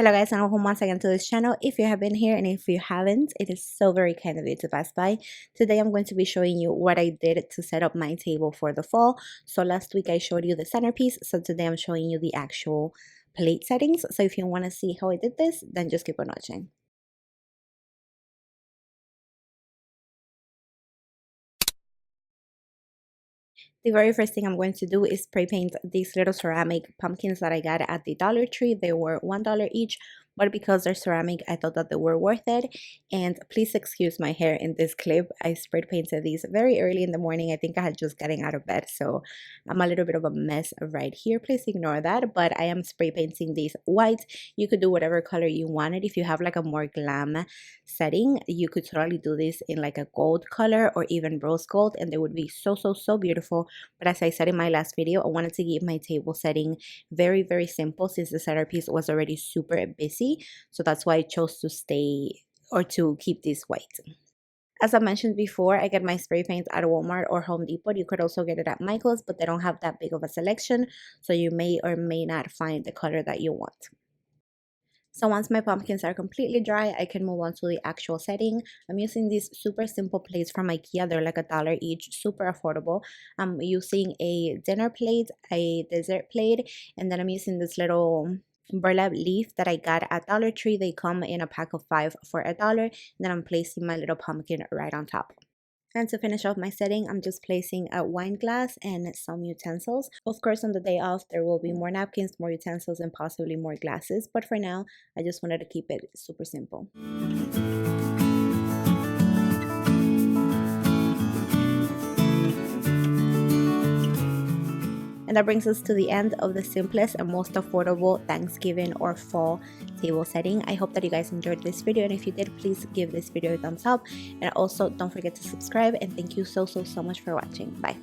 Hello guys, and welcome once again to this channel. If you have been here and if you haven't, it is so very kind of you to pass by. Today I'm going to be showing you what I did to set up my table for the fall. So last week I showed you the centerpiece, so today I'm showing you the actual plate settings. So if you want to see how I did this, then just keep on watching. The very first thing I'm going to do is spray paint these little ceramic pumpkins that I got at the Dollar Tree. They were $1 each, but because they're ceramic, I thought that they were worth it. And please excuse my hair in this clip. I spray painted these very early in the morning. I think I had just gotten out of bed, so I'm a little bit of a mess right here. Please ignore that, but I am spray painting these white. You could do whatever color you wanted. If you have like a more glam setting, you could totally do this in like a gold color or even rose gold, and they would be so beautiful. But as I said in my last video, I wanted to keep my table setting very simple since the centerpiece was already super busy. So that's why I chose to stay or to keep this white. As I mentioned before, I get my spray paint at Walmart or Home Depot. You could also get it at Michael's, but they don't have that big of a selection, so you may or may not find the color that you want. So once my pumpkins are completely dry, I can move on to the actual setting. I'm using these super simple plates from IKEA. They're like $1 each, super affordable. I'm using a dinner plate, a dessert plate, and then I'm using this little burlap leaf that I got at Dollar Tree. They come in a pack of 5 for $1. And then I'm placing my little pumpkin right on top. And to finish off my setting, I'm just placing a wine glass and some utensils. Of course, on the day off, there will be more napkins, more utensils, and possibly more glasses. But for now, I just wanted to keep it super simple. And that brings us to the end of the simplest and most affordable Thanksgiving or fall table setting. I hope that you guys enjoyed this video, and if you did, please give this video a thumbs up, and also don't forget to subscribe. And thank you so much for watching. Bye.